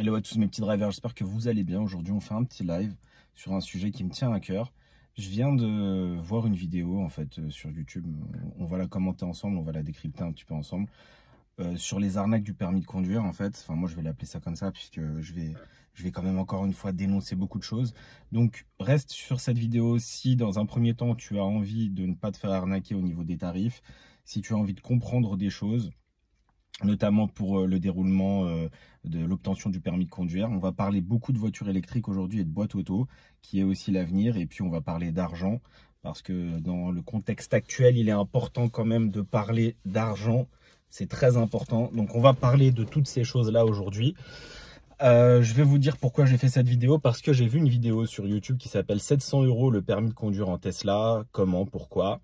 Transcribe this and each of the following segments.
Hello à tous mes petits drivers, j'espère que vous allez bien. Aujourd'hui on fait un petit live sur un sujet qui me tient à cœur. Je viens de voir une vidéo en fait sur YouTube, on va la commenter ensemble, on va la décrypter un petit peu ensemble. Sur les arnaques du permis de conduire en fait, enfin moi je vais l'appeler ça comme ça puisque je vais quand même encore une fois dénoncer beaucoup de choses. Donc reste sur cette vidéo si dans un premier temps tu as envie de ne pas te faire arnaquer au niveau des tarifs, si tu as envie de comprendre des choses, notamment pour le déroulement de l'obtention du permis de conduire. On va parler beaucoup de voitures électriques aujourd'hui et de boîtes auto, qui est aussi l'avenir. Et puis on va parler d'argent, parce que dans le contexte actuel, il est important quand même de parler d'argent. C'est très important. Donc on va parler de toutes ces choses-là aujourd'hui. Je vais vous dire pourquoi j'ai fait cette vidéo, parce que j'ai vu une vidéo sur YouTube qui s'appelle 700 € le permis de conduire en Tesla. Comment, pourquoi?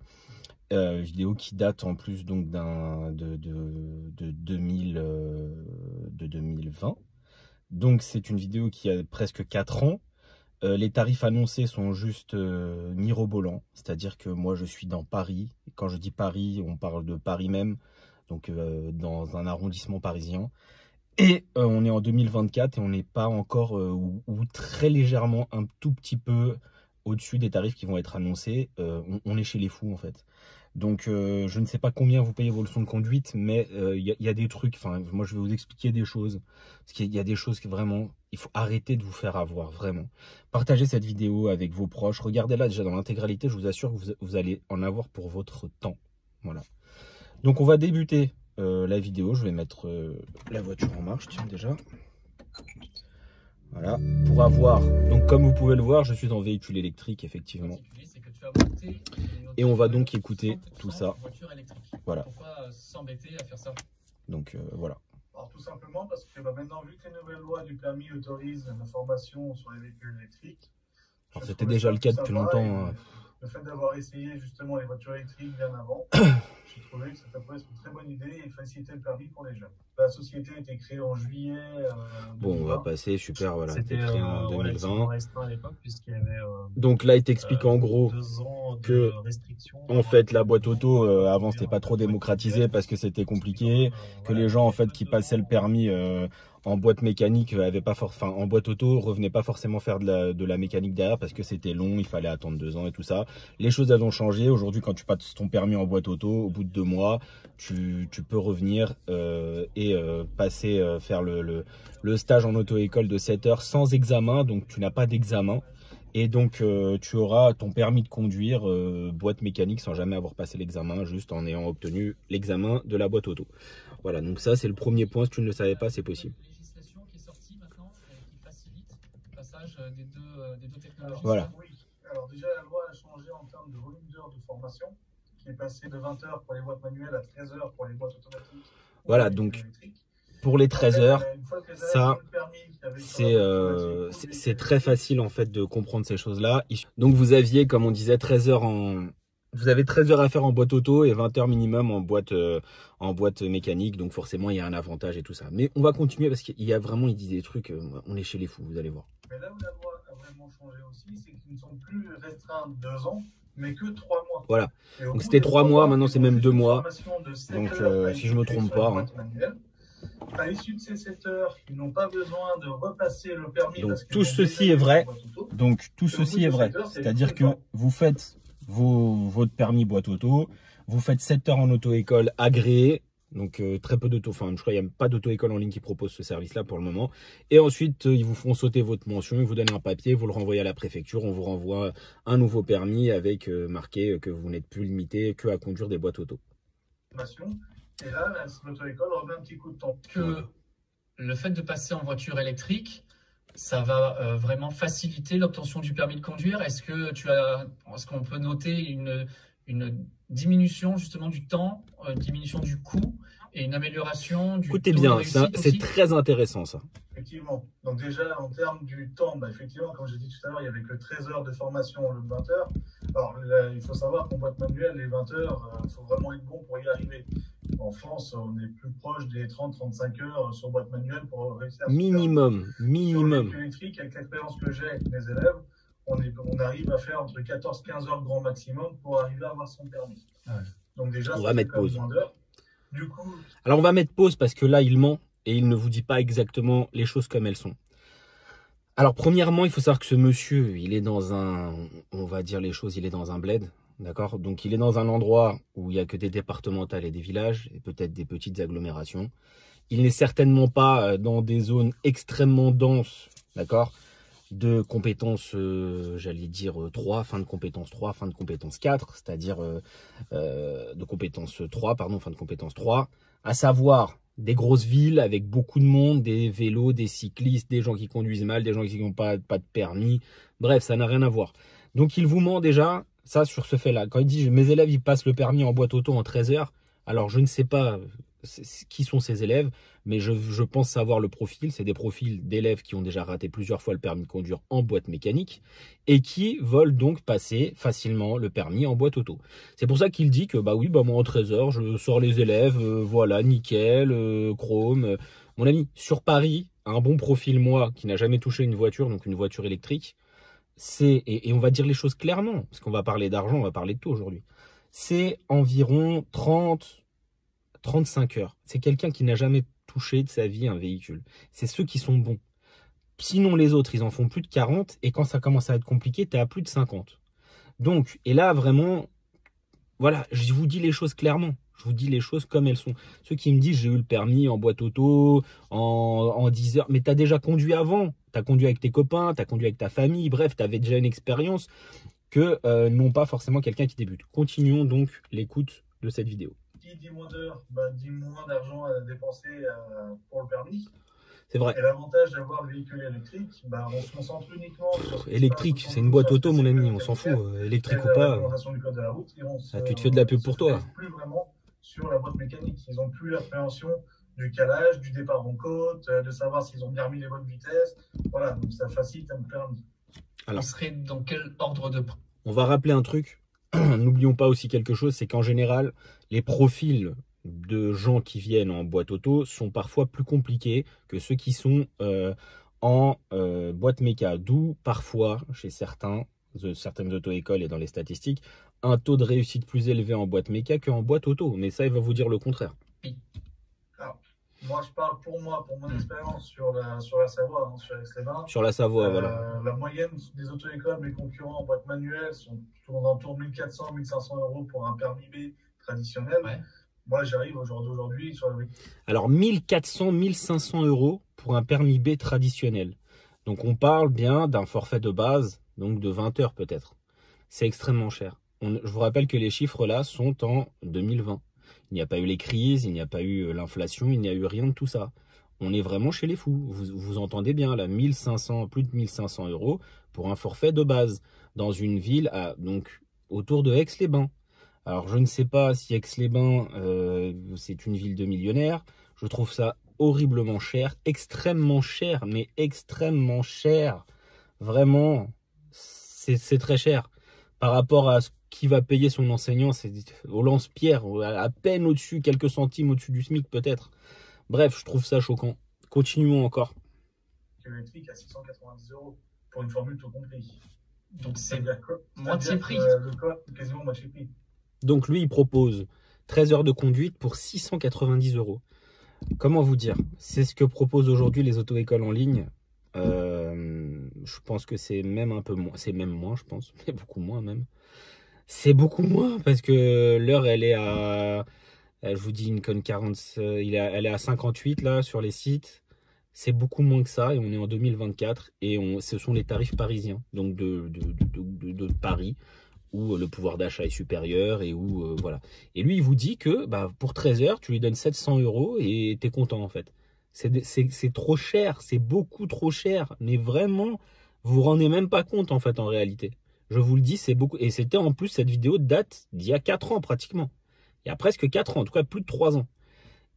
Vidéo qui date en plus donc de 2020. Donc c'est une vidéo qui a presque 4 ans. Les tarifs annoncés sont juste mirobolants. C'est-à-dire que moi je suis dans Paris. Quand je dis Paris, on parle de Paris même. Donc dans un arrondissement parisien. Et on est en 2024 et on n'est pas encore ou très légèrement un tout petit peu au-dessus des tarifs qui vont être annoncés. On est chez les fous en fait. Donc je ne sais pas combien vous payez vos leçons de conduite, mais il y a des trucs, enfin moi je vais vous expliquer des choses, parce qu'il y a des choses que vraiment, il faut arrêter de vous faire avoir, vraiment. Partagez cette vidéo avec vos proches, regardez-la déjà dans l'intégralité, je vous assure que vous allez en avoir pour votre temps. Voilà. Donc on va débuter la vidéo, je vais mettre la voiture en marche, tiens déjà. Voilà, pour avoir, donc comme vous pouvez le voir, je suis en véhicule électrique effectivement. Et on va donc écouter tout ça. Voilà. Pourquoi s'embêter à faire ça? Donc voilà. Alors tout simplement parce que maintenant, vu que les nouvelles lois du permis autorisent la formation sur les véhicules électriques, c'était déjà le cas depuis longtemps. Hein. Le fait d'avoir essayé justement les voitures électriques bien avant, j'ai trouvé que ça pourrait être une très bonne idée et faciliter le permis pour les jeunes. La société a été créée en juillet 2020. Bon, on va passer, super, voilà. C'était créé en 2020. restreint à l'époque puisqu'il y avait donc là, il t'explique en gros 2 ans de que restrictions. en fait, la boîte auto, avant, c'était pas trop démocratisé parce que c'était compliqué, que les gens en fait qui passaient le permis en boîte mécanique en boîte auto revenaient pas forcément faire de la mécanique derrière parce que c'était long, il fallait attendre 2 ans et tout ça. Les choses elles ont changé. Aujourd'hui, quand tu passes ton permis en boîte auto, au bout de 2 mois, tu peux revenir et passer faire le stage en auto-école de 7 heures sans examen, donc tu n'as pas d'examen. Et donc tu auras ton permis de conduire boîte mécanique sans jamais avoir passé l'examen, juste en ayant obtenu l'examen de la boîte auto. Voilà, donc ça c'est le premier point, si tu ne le savais pas, c'est possible. Il y a une législation qui est sortie maintenant qui facilite le passage des deux technologies. Voilà. Oui, alors déjà la loi a changé en termes de volume d'heures de formation, qui est passé de 20 heures pour les boîtes manuelles à 13 heures pour les boîtes automatiques. Voilà, donc pour les 13 heures, ça c'est très facile en fait de comprendre ces choses-là. Donc vous aviez, comme on disait, 13 heures vous avez 13 heures à faire en boîte auto et 20 heures minimum en boîte mécanique. Donc forcément, il y a un avantage et tout ça. Mais on va continuer parce qu'il y a vraiment, il dit des trucs, on est chez les fous, vous allez voir. Mais là où la loi a vraiment changé aussi, c'est qu'ils ne sont plus restreints 2 ans, mais que 3 mois. Voilà. Donc c'était 3 mois, maintenant c'est même 2 mois. Donc si je me trompe pas. Hein. À l'issue de ces 7 heures, ils n'ont pas besoin de repasser le permis. Donc tout ceci est vrai. Donc tout ceci est vrai. C'est-à-dire que vous faites votre permis boîte auto, vous faites 7 heures en auto-école agréée. Donc très peu d'auto, enfin je crois qu'il n'y a pas d'auto-école en ligne qui propose ce service-là pour le moment. Et ensuite, ils vous font sauter votre mention, ils vous donnent un papier, vous le renvoyez à la préfecture, on vous renvoie un nouveau permis avec marqué que vous n'êtes plus limité que à conduire des boîtes auto. Et là, l'auto-école remet un petit coup de temps. Que le fait de passer en voiture électrique, ça va vraiment faciliter l'obtention du permis de conduire. Est-ce qu'on peut noter une diminution justement du temps, une diminution du coût et une amélioration du Écoutez taux bien, de réussite c'est très intéressant ça. Effectivement. Donc déjà, en termes du temps, effectivement, comme j'ai dit tout à l'heure, il n'y avait que 13 heures de formation au lieu de 20 heures. Alors là, il faut savoir qu'en boîte manuelle, les 20 heures, il faut vraiment être bon pour y arriver. En France, on est plus proche des 30-35 heures sur boîte manuelle pour réussir à minimum. Sur le électrique, avec l'expérience que j'ai avec mes élèves, on arrive à faire entre 14-15 heures grand maximum pour arriver à avoir son permis. Ouais. Donc déjà, on va mettre pause. Du coup, alors on va mettre pause parce que là il ment et il ne vous dit pas exactement les choses comme elles sont. Alors premièrement, il faut savoir que ce monsieur, il est dans un, on va dire les choses, il est dans un bled, d'accord? Donc il est dans un endroit où il n'y a que des départementales et des villages, et peut-être des petites agglomérations. Il n'est certainement pas dans des zones extrêmement denses, d'accord? De compétences, j'allais dire 3, fin de compétence 3, fin de compétence 4, c'est-à-dire de compétence 3, pardon, fin de compétence 3, à savoir des grosses villes avec beaucoup de monde, des vélos, des cyclistes, des gens qui conduisent mal, des gens qui n'ont pas de permis, bref, ça n'a rien à voir. Donc il vous ment déjà, ça sur ce fait-là. Quand il dit « mes élèves ils passent le permis en boîte auto en 13 heures », alors je ne sais pas qui sont ces élèves, mais je pense savoir le profil. C'est des profils d'élèves qui ont déjà raté plusieurs fois le permis de conduire en boîte mécanique et qui veulent donc passer facilement le permis en boîte auto. C'est pour ça qu'il dit que bah oui, bah moi en 13 heures, je sors les élèves, voilà, nickel, chrome. Mon ami, sur Paris, un bon profil, moi, qui n'a jamais touché une voiture, donc une voiture électrique, c'est, et on va dire les choses clairement, parce qu'on va parler d'argent, on va parler de tout aujourd'hui, c'est environ 35 heures. C'est quelqu'un qui n'a jamais touché de sa vie un véhicule. C'est ceux qui sont bons. Sinon, les autres, ils en font plus de 40. Et quand ça commence à être compliqué, tu es à plus de 50. Donc, et là, vraiment, voilà, je vous dis les choses clairement. Je vous dis les choses comme elles sont. Ceux qui me disent, j'ai eu le permis en boîte auto, en 10 heures. Mais tu as déjà conduit avant. Tu as conduit avec tes copains, tu as conduit avec ta famille. Bref, tu avais déjà une expérience que non pas forcément quelqu'un qui débute. Continuons donc l'écoute de cette vidéo. Qui dit moins d'heures, bah, dit moins d'argent à dépenser pour le permis. C'est vrai. Et l'avantage d'avoir le véhicule électrique, bah, on se concentre uniquement sur... Électrique, c'est une boîte auto, mon ami, on s'en fout. Électrique ou pas. Du code de la route, Tu te fais de la pub pour toi. Plus vraiment sur la boîte mécanique. Ils n'ont plus l'appréhension du calage, du départ en côte, de savoir s'ils ont bien remis les bonnes vitesses. Voilà, donc ça facilite un permis. Alors, on serait dans quel ordre de prix? On va rappeler un truc. N'oublions pas aussi quelque chose, c'est qu'en général, les profils de gens qui viennent en boîte auto sont parfois plus compliqués que ceux qui sont en boîte méca. D'où parfois, chez certaines auto-écoles et dans les statistiques, un taux de réussite plus élevé en boîte méca qu'en boîte auto. Mais ça, il va vous dire le contraire. Alors, moi, je parle pour mon expérience sur la Savoie, sur Aix-les-Bains. Sur la Savoie, voilà. La moyenne des auto-écoles, mes concurrents en boîte manuelle, sont autour de 1400, 1500 € pour un permis B traditionnel. Ouais. Moi, j'arrive aujourd'hui sur la... Alors, 1400, 1500 € pour un permis B traditionnel. Donc, on parle bien d'un forfait de base, donc de 20 heures peut-être. C'est extrêmement cher. Je vous rappelle que les chiffres là sont en 2020. Il n'y a pas eu les crises, il n'y a pas eu l'inflation, il n'y a eu rien de tout ça. On est vraiment chez les fous. Vous entendez bien, là, 1500, plus de 1500 € pour un forfait de base dans une ville donc autour de Aix-les-Bains. Alors, je ne sais pas si Aix-les-Bains, c'est une ville de millionnaires. Je trouve ça horriblement cher, extrêmement cher, mais extrêmement cher. Vraiment, c'est très cher. Par rapport à ce qui va payer son enseignant, c'est au lance-pierre, à peine au-dessus, quelques centimes au-dessus du SMIC peut-être. Bref, je trouve ça choquant. Continuons encore. Électrique à 690 € pour une formule tout compris. Donc c'est moitié prix. Le code quasiment moitié prix. Donc lui, il propose 13 heures de conduite pour 690 €. Comment vous dire? C'est ce que proposent aujourd'hui les auto-écoles en ligne. Je pense que c'est même un peu moins. C'est même moins, je pense. Mais beaucoup moins même. C'est beaucoup moins parce que l'heure, elle est à... Je vous dis une conne 40, elle est à 58 là sur les sites. C'est beaucoup moins que ça et on est en 2024 et ce sont les tarifs parisiens, donc de Paris, où le pouvoir d'achat est supérieur et où voilà. Et lui, il vous dit que bah, pour 13 heures, tu lui donnes 700 € et tu es content en fait. C'est trop cher, c'est beaucoup trop cher, mais vraiment, vous vous rendez même pas compte en fait en réalité. Je vous le dis, c'est beaucoup. Et c'était en plus, cette vidéo date d'il y a 4 ans pratiquement. Il y a presque 4 ans, en tout cas plus de 3 ans.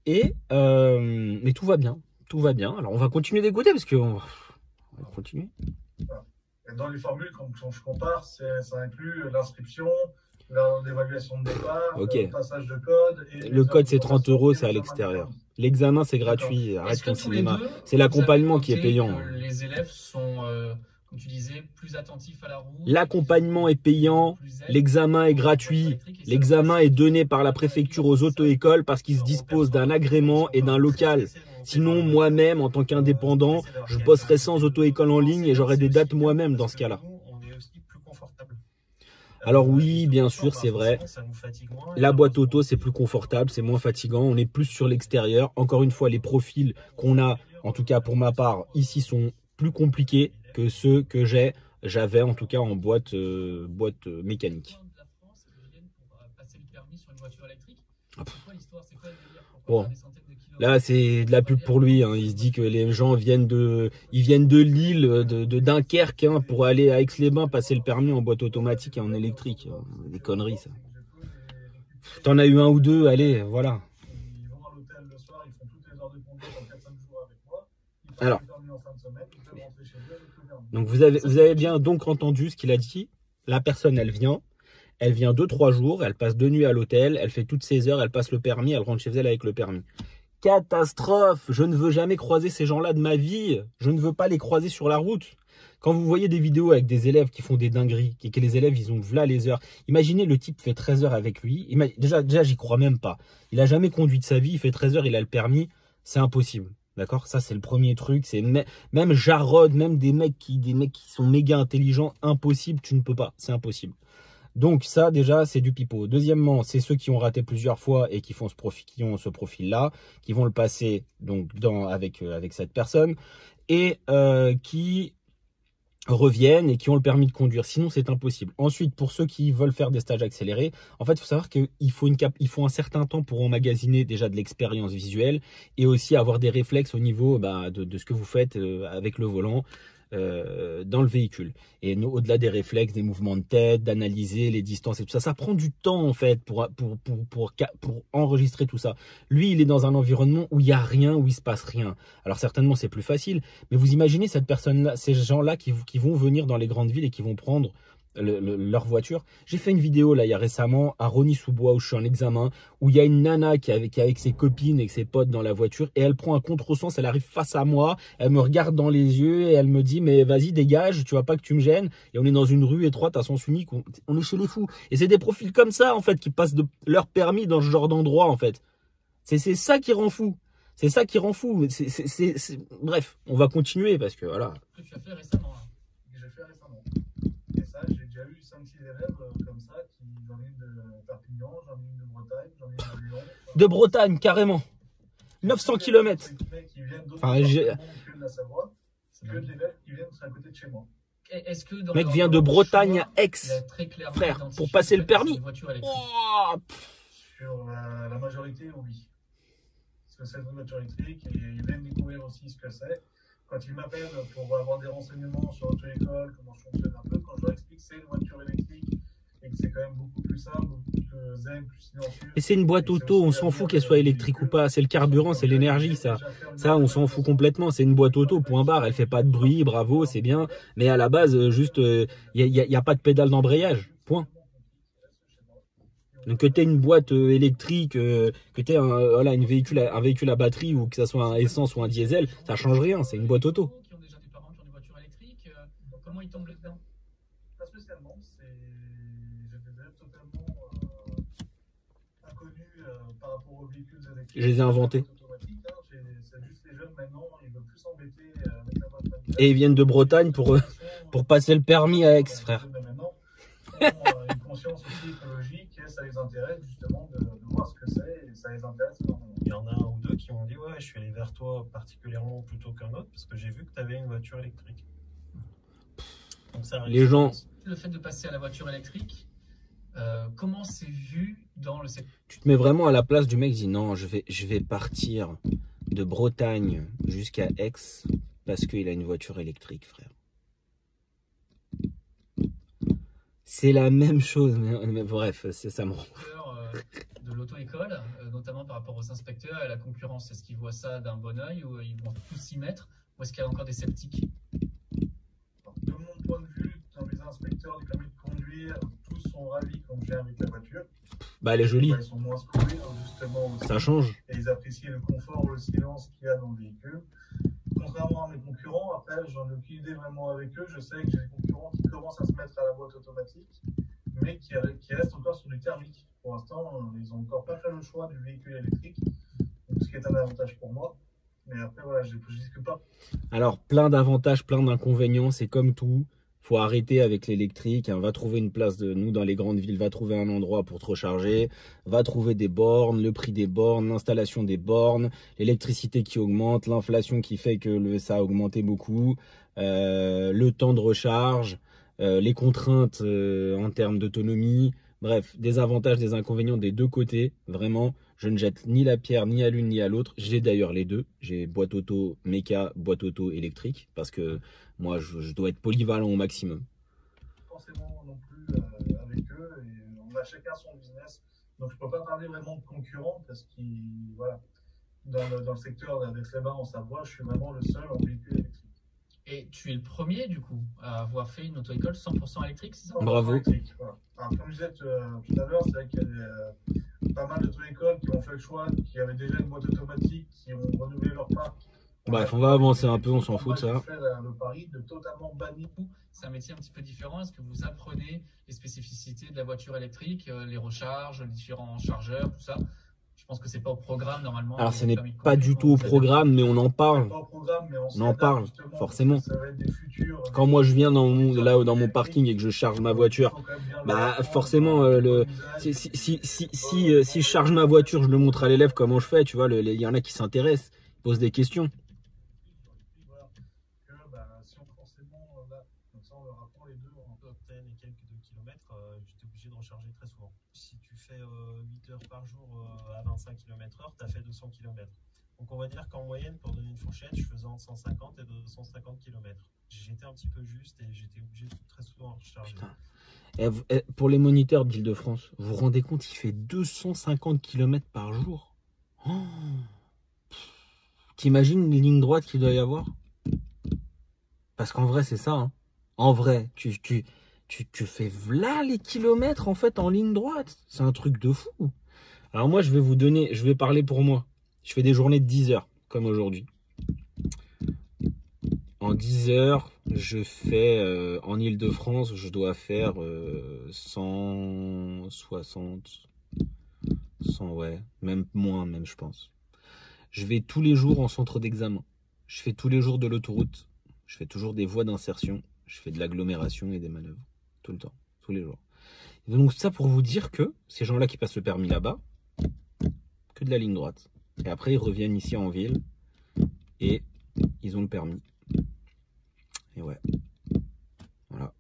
Et mais tout va bien, tout va bien. Alors on va continuer d'écouter parce qu'on va continuer. Et dans les formules, quand je compare, ça inclut l'inscription, l'évaluation de départ, le passage de code. Et le code c'est 30 €, c'est à l'extérieur. L'examen c'est gratuit, arrête ton cinéma. C'est l'accompagnement qui est payant. Les élèves sont, comme tu disais, plus attentifs à la route. L'accompagnement est payant, l'examen est gratuit. L'examen est donné par la préfecture aux auto-écoles parce qu'ils se disposent d'un agrément et d'un local. Sinon, moi-même, en tant qu'indépendant, je bosserais sans auto-école en ligne et j'aurais des dates moi-même dans ce cas-là. Alors oui, bien sûr, c'est vrai. La boîte auto, c'est plus confortable, c'est moins fatigant. On est plus sur l'extérieur. Encore une fois, les profils qu'on a, en tout cas pour ma part, ici sont plus compliqués que ceux que j'avais en tout cas en boîte mécanique. Bon, là c'est de la pub pour lui, hein. Il se dit que les gens viennent de Lille, de Dunkerque, hein, pour aller à Aix-les-Bains passer le permis en boîte automatique et en électrique. Des conneries ça. T'en as eu un ou deux, allez, voilà. Alors, donc vous avez bien donc entendu ce qu'il a dit. La personne, elle vient 2-3 jours, elle passe 2 nuits à l'hôtel, elle fait toutes ses heures, elle passe le permis, elle rentre chez elle avec le permis. Catastrophe! Je ne veux jamais croiser ces gens-là de ma vie. Je ne veux pas les croiser sur la route. Quand vous voyez des vidéos avec des élèves qui font des dingueries, que les élèves, ils ont là les heures. Imaginez, le type fait 13 heures avec lui. Déjà j'y crois même pas. Il a jamais conduit de sa vie, il fait 13 heures, il a le permis. C'est impossible. D'accord? Ça, c'est le premier truc. C'est même Jarod, même des mecs qui sont méga intelligents. Impossible, tu ne peux pas. C'est impossible. Donc ça déjà c'est du pipeau. Deuxièmement, c'est ceux qui ont raté plusieurs fois et qui ont ce profil-là, qui vont le passer donc avec cette personne et qui reviennent et qui ont le permis de conduire. Sinon c'est impossible. Ensuite, pour ceux qui veulent faire des stages accélérés, en fait il faut savoir qu'il faut un certain temps pour emmagasiner déjà de l'expérience visuelle et aussi avoir des réflexes au niveau de ce que vous faites avec le volant. Dans le véhicule et au-delà des réflexes, des mouvements de tête, d'analyser les distances et tout ça, ça prend du temps en fait pour enregistrer tout ça. Lui, il est dans un environnement où il n'y a rien, où il se passe rien. Alors certainement c'est plus facile, mais vous imaginez cette personne-là, ces gens-là qui vont venir dans les grandes villes et qui vont prendre leur voiture. J'ai fait une vidéo là il y a récemment à Rosny-sous-Bois où je suis en examen, où il y a une nana qui est avec ses copines et ses potes dans la voiture et elle prend un contresens, elle arrive face à moi, elle me regarde dans les yeux et elle me dit mais vas-y dégage, tu vois pas que tu me gênes. Et on est dans une rue étroite à sens unique, on est chez les fous. Et c'est des profils comme ça en fait qui passent de leur permis dans ce genre d'endroit en fait. C'est ça qui rend fou. C'est ça qui rend fou. Bref, on va continuer parce que voilà. Que tu as fait récemment. J'ai fait récemment. Et ça, j'ai déjà eu 5-6 élèves comme ça, j'en ai une de Perpignan, j'en ai une de Bretagne, j'en ai une de Lyon. De Bretagne, carrément. 900 km. Enfin, que de la Savoie, c'est que des élèves qui viennent à côté de chez moi. Est-ce que le mec vient de Bretagne à Aix, frère, pour passer le permis. Oh, sur la majorité, oui. Parce que c'est une voiture électrique et ils viennent découvrir aussi ce que c'est. Quand ils m'appellent pour avoir des renseignements sur l'auto-école, comment je fonctionne un peu, quand je leur explique que c'est une voiture électrique et que c'est quand même beaucoup plus simple, beaucoup plus zen, plus silencieux. Et c'est une boîte auto, on s'en fout qu'elle soit électrique ou pas. C'est le carburant, c'est l'énergie, ça. Ça, on s'en fout complètement. C'est une boîte auto, point barre. Elle fait pas de bruit, bravo, c'est bien. Mais à la base, juste, il n'y a pas de pédale d'embrayage, point. Donc que tu aies une boîte électrique, que tu aies un véhicule à batterie ou que ça soit un essence ou un diesel, ça change rien, c'est une boîte auto. Qui ont déjà des parents qui ont des voitures électriques, comment ils tombent là-dedans? Pas spécialement, j'ai des élèves totalement inconnus par rapport aux véhicules électriques. Je les ai inventés. C'est juste les jeunes maintenant, ils veulent plus s'embêter avec la boîte familiale. Et ils viennent de Bretagne pour passer le permis à Aix, frère. Une conscience aussi écologique et ça les intéresse justement de voir ce que c'est et ça les intéresse énormément. Il y en a un ou deux qui m'ont dit ouais, je suis allé vers toi particulièrement plutôt qu'un autre parce que j'ai vu que tu avais une voiture électrique. Donc ça les gens. Le fait de passer à la voiture électrique, comment c'est vu dans le secteur? Tu te mets vraiment à la place du mec qui dit non, je vais partir de Bretagne jusqu'à Aix parce qu'il a une voiture électrique, frère. C'est la même chose, mais bref, ça me rend. De l'auto-école, notamment par rapport aux inspecteurs et à la concurrence, est-ce qu'ils voient ça d'un bon oeil ou ils vont tous s'y mettre ou est-ce qu'il y a encore des sceptiques? De mon point de vue, dans les inspecteurs du permis de conduire, tous sont ravis quand je viens avec la voiture. Bah, elle est jolie. Ils sont moins secoués, justement. Aussi. Ça change. Et ils apprécient le confort, le silence qu'il y a dans le véhicule. Contrairement à mes concurrents, après, j'en ai aucune idée vraiment avec eux. Je sais que j'ai des concurrents qui commencent à se mettre à la boîte automatique, mais qui restent encore sur du thermique. Pour l'instant, ils n'ont encore pas fait le choix du véhicule électrique, ce qui est un avantage pour moi. Mais après, voilà, je discute pas. Alors, plein d'avantages, plein d'inconvénients, c'est comme tout. Faut arrêter avec l'électrique, hein. Va trouver une place de nous dans les grandes villes, va trouver un endroit pour te recharger, va trouver des bornes, le prix des bornes, l'installation des bornes, l'électricité qui augmente, l'inflation qui fait que ça a augmenté beaucoup, le temps de recharge, les contraintes en termes d'autonomie. Bref, des avantages, des inconvénients des deux côtés. Vraiment, je ne jette ni la pierre ni à l'une ni à l'autre. J'ai d'ailleurs les deux. J'ai boîte auto méca, boîte auto électrique. Parce que moi, je dois être polyvalent au maximum. Forcément non plus avec eux. Et on a chacun son business. Donc je peux pas parler vraiment de concurrent parce que voilà, dans le secteur d'Aix-les-Bains en Savoie, je suis vraiment le seul en véhicule électrique. Et tu es le premier, du coup, à avoir fait une auto-école 100% électrique, c'est ça? 100% Bravo. électrique, voilà. Alors, comme je disais tout à l'heure, c'est vrai qu'il y a pas mal d'auto-écoles qui ont fait le choix, qui avaient déjà une boîte automatique, qui ont renouvelé leur parc. Bref, on va avancer un peu, on s'en fout de ça. J'ai fait le pari de totalement bannir. C'est un métier un petit peu différent. Est-ce que vous apprenez les spécificités de la voiture électrique, les recharges, les différents chargeurs, tout ça? Je pense que c'est pas au programme normalement. Alors, ce n'est pas du tout au programme, mais on en parle. On en parle, forcément. Quand moi je viens dans mon parking et que je charge ma voiture, bah forcément, si je charge ma voiture, je le montre à l'élève comment je fais. Tu vois, il y en a qui s'intéressent, posent des questions. Et quelques kilomètres, j'étais obligé de recharger très souvent. Si tu fais 8 heures par jour à 25 km/h, tu as fait 200 km. Donc on va dire qu'en moyenne, pour donner une fourchette, je faisais entre 150 et 250 km. J'étais un petit peu juste et j'étais obligé de très souvent recharger. Pour les moniteurs d'Île-de-France, vous vous rendez compte, il fait 250 km par jour. Oh, t'imagines les lignes droites qu'il doit y avoir? Parce qu'en vrai, c'est ça. Hein. En vrai, tu fais là les kilomètres en fait en ligne droite. C'est un truc de fou. Alors moi, je vais parler pour moi. Je fais des journées de 10 heures, comme aujourd'hui. En 10 heures, je fais, en Île-de-France, je dois faire 160, 100, ouais, même moins, même je pense. Je vais tous les jours en centre d'examen. Je fais tous les jours de l'autoroute. Je fais toujours des voies d'insertion. Je fais de l'agglomération et des manœuvres. Tout le temps, tous les jours. Et donc ça pour vous dire que ces gens-là qui passent le permis là-bas, que de la ligne droite. Et après ils reviennent ici en ville et ils ont le permis. Et ouais. Voilà.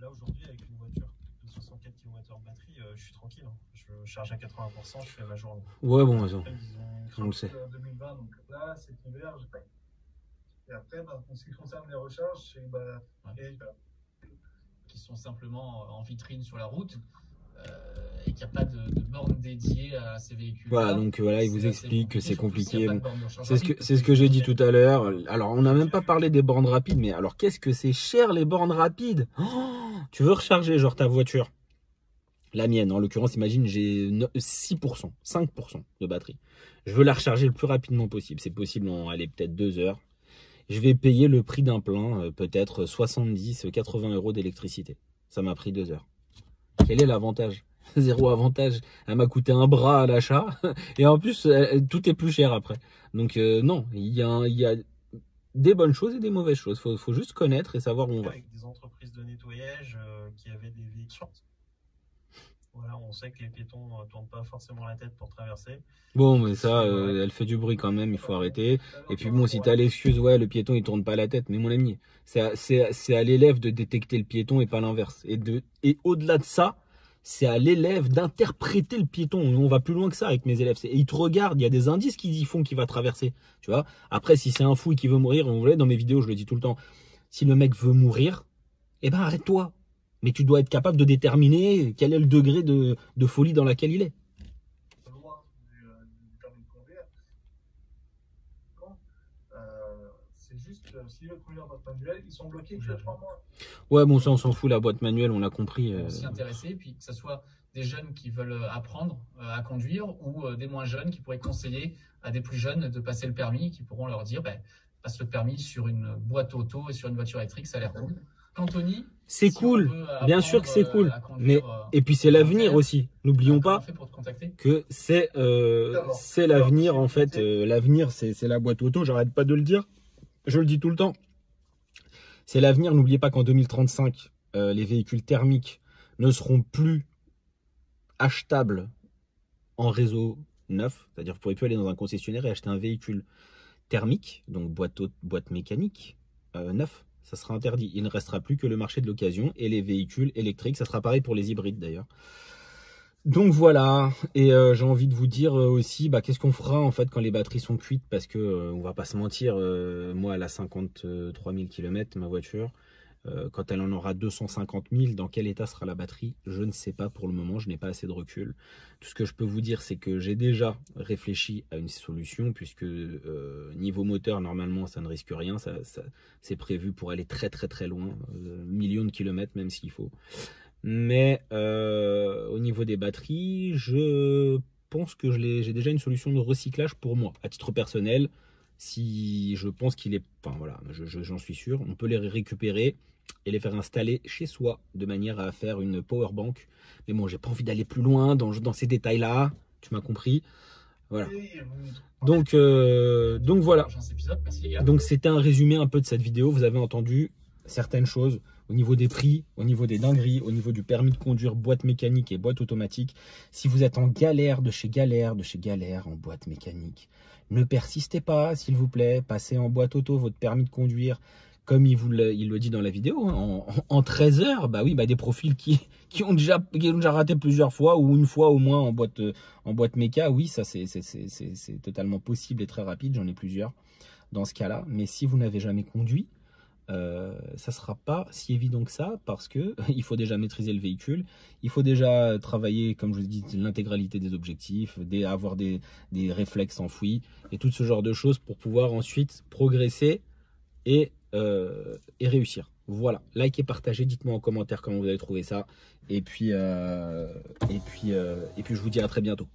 Là aujourd'hui avec une voiture de 64 km de batterie, je suis tranquille. Hein. Je charge à 80%, je fais ma journée. Ouais bon, on le sait. 2020, donc là cet hiver, j'ai pas. Et après, en ce qui concerne les recharges, c'est qui sont simplement en vitrine sur la route et qu'il n'y a pas de borne dédiée à ces véhicules. Voilà, donc voilà, il vous explique que c'est compliqué. C'est ce que j'ai dit tout à l'heure. Alors, on n'a même pas parlé des bornes rapides, mais alors qu'est-ce que c'est cher les bornes rapides? Oh, tu veux recharger genre ta voiture? La mienne, en l'occurrence, imagine, j'ai 6%, 5% de batterie. Je veux la recharger le plus rapidement possible. C'est possible en aller peut-être 2 heures. Je vais payer le prix d'un plein, peut-être 70-80 euros d'électricité. Ça m'a pris 2 heures. Quel est l'avantage? Zéro avantage. Elle m'a coûté un bras à l'achat. Et en plus, tout est plus cher après. Donc non, il y a des bonnes choses et des mauvaises choses. Faut juste connaître et savoir où on va. Avec des entreprises de nettoyage qui avaient des véhicules. Voilà, on sait que les piétons ne tournent pas forcément la tête pour traverser. Bon, mais ça, elle fait du bruit quand même, il faut arrêter. Et puis bon, si tu as l'excuse, ouais, le piéton, il tourne pas la tête. Mais mon ami, c'est à l'élève de détecter le piéton et pas l'inverse. Et au-delà de ça, c'est à l'élève d'interpréter le piéton. On va plus loin que ça avec mes élèves. Et ils te regardent, il y a des indices qui y font qu'il va traverser. Tu vois. Après, si c'est un fou et qui veut mourir, on voulait dans mes vidéos, je le dis tout le temps. Si le mec veut mourir, eh ben arrête-toi. Mais tu dois être capable de déterminer quel est le degré de folie dans laquelle il est. C'est juste, s'ils veulent conduire en boîte manuelle, ils sont bloqués depuis 3 mois. Ouais, bon, ça, on s'en fout, la boîte manuelle, on l'a compris. On s'y intéresser, puis que ce soit des jeunes qui veulent apprendre à conduire ou des moins jeunes qui pourraient conseiller à des plus jeunes de passer le permis, qui pourront leur dire, passe le permis sur une boîte auto et sur une voiture électrique, ça a l'air cool. Anthony, c'est si cool. on veut Bien sûr que c'est apprendre, cool. à conduire, Et puis c'est l'avenir faire, aussi. N'oublions comment on pas fait pour te contacter? que c'est l'avenir en fait. L'avenir, c'est la boîte auto. J'arrête pas de le dire. Je le dis tout le temps. C'est l'avenir. N'oubliez pas qu'en 2035, les véhicules thermiques ne seront plus achetables en réseau neuf. C'est-à-dire que vous ne pourrez plus aller dans un concessionnaire et acheter un véhicule thermique, donc boîte mécanique neuf. Ça sera interdit. Il ne restera plus que le marché de l'occasion et les véhicules électriques. Ça sera pareil pour les hybrides d'ailleurs. Donc voilà. Et j'ai envie de vous dire aussi, qu'est-ce qu'on fera en fait quand les batteries sont cuites, parce que on va pas se mentir, moi elle a 53 000 km ma voiture. Quand elle en aura 250 000, dans quel état sera la batterie? Je ne sais pas pour le moment, je n'ai pas assez de recul. Tout ce que je peux vous dire, c'est que j'ai déjà réfléchi à une solution, puisque niveau moteur, normalement, ça ne risque rien. C'est prévu pour aller très très très loin, millions de kilomètres même s'il faut. Mais au niveau des batteries, je pense que j'ai déjà une solution de recyclage pour moi, à titre personnel. Si je pense qu'il est, enfin voilà, j'en suis sûr, on peut les récupérer et les faire installer chez soi de manière à faire une power bank. Mais bon, j'ai pas envie d'aller plus loin dans ces détails-là. Tu m'as compris. Voilà. Donc voilà. Donc c'était un résumé un peu de cette vidéo. Vous avez entendu certaines choses au niveau des prix, au niveau des dingueries, au niveau du permis de conduire, boîte mécanique et boîte automatique. Si vous êtes en galère de chez galère en boîte mécanique, ne persistez pas, s'il vous plaît. Passez en boîte auto votre permis de conduire, comme il le dit dans la vidéo, hein, en 13 heures. Bah oui, des profils qui ont déjà raté plusieurs fois, ou une fois au moins en boîte méca. Oui, ça c'est totalement possible et très rapide. J'en ai plusieurs dans ce cas-là. Mais si vous n'avez jamais conduit, ça ne sera pas si évident que ça, parce que il faut déjà maîtriser le véhicule, il faut déjà travailler, comme je vous dis, l'intégralité des objectifs, avoir des réflexes enfouis et tout ce genre de choses pour pouvoir ensuite progresser et réussir. Voilà, likez, partagez, dites-moi en commentaire comment vous avez trouvé ça, et puis je vous dis à très bientôt.